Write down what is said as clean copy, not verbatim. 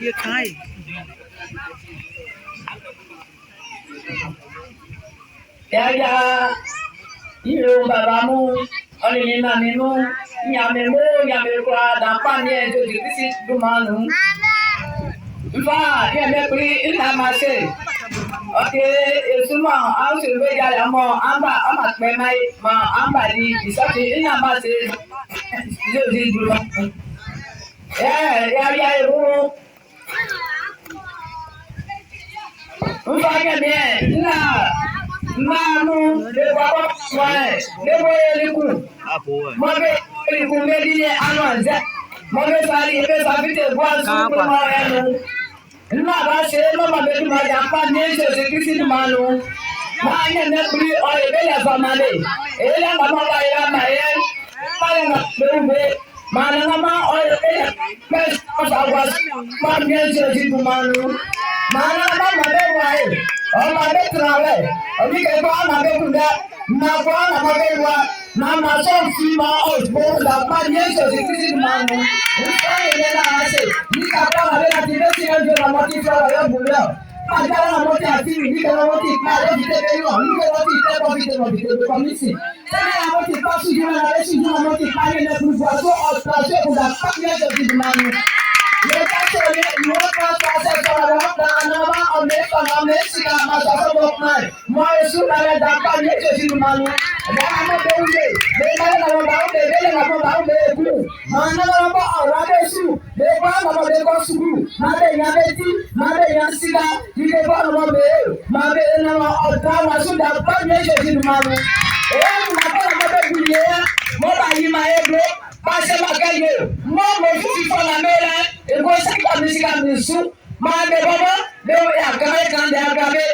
dia kai. Ya, iyo babamu, oli nina ninu, nyamemo, nyamekwa, dampani ento dikisi dumanu. Mfa, nyamekuri ina mase. Okay, esuma, ausi beja yamo, amba, ama kpemai, ma amba di, isati ina mase. Yozi dulu. Ya, ibu. Mfa kemie, ina. Mamu, bapa mwana, bapa eliku. Mwabe eliku medine anwanze. Mwabe sali ebe sabite bwansu kuma enu. Nna ba se mama betu majampa nese sekisi manu. Manya nekuri o ebe ya famale. Ele ngama ba ya maye. Maya ngabebe. Mana ngama o ebe ya mes asagwas. Manya sekisi manu. Mana ngama mabewa e. Ọmọ adé tìrọ̀lẹ́ oníkẹ́kọ̀ọ́ àmàbẹ́ kúndà nàkọ́ àmàbẹ́ wa nàmà sọ́ọ̀fì ma ọ̀gbọ́n làpá ní ẹ̀ṣọ́ sí kìsì máa mú nǹkan ìyẹn náà ṣe nígbà tó àmàbẹ́ láti ilé sí ẹ̀jọ̀ làwọn ti fẹ́ ọ̀rẹ́ gbòòrò pàjá làwọn ti àti nígbà wọn ti pa ẹ̀jọ̀ tẹ́lẹ̀ yọ̀ nígbà wọn ti tẹ́kọ̀ọ́ fi tẹ̀wọ̀ fi tẹ̀wọ̀ kọ́mísì sẹ́yìn àwọn ti pa ṣùgbọ́n àwọn ṣùgbọ́n àwọn ti pa ní ẹ̀kú fún ọjọ́ ọ̀sán ṣẹ́kùn làpá ní ẹ̀ṣọ́ sí máa mú. Pasal makanya, mau mesti fala merah, ego sakit mesti kami su, mana bapa, dewa ya kami kan dia kami.